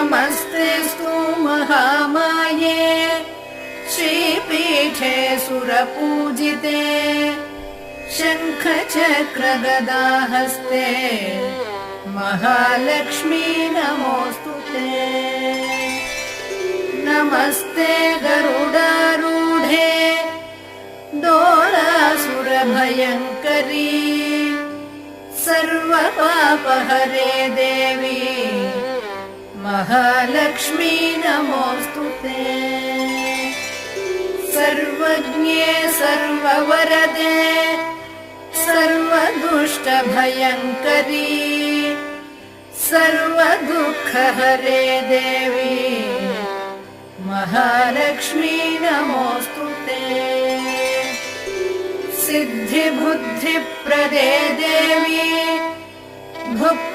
नमस्तेऽस्तु महामाये श्रीपीठे सुरपूजिते शङ्खचक्रगदाहस्ते महालक्ष्मी नमोऽस्तुते। नमस्ते गरुडारूढे दोलासुरभयङ्करी सर्वपापहरे देवी महालक्ष्मी नमोऽस्तुते। सर्वज्ञे सर्ववरदे सर्वदुष्टभयङ्करी सर्वदुःखहरे देवी महालक्ष्मी नमोऽस्तुते। सिद्धिबुद्धिप्रदे देवी भुक्ति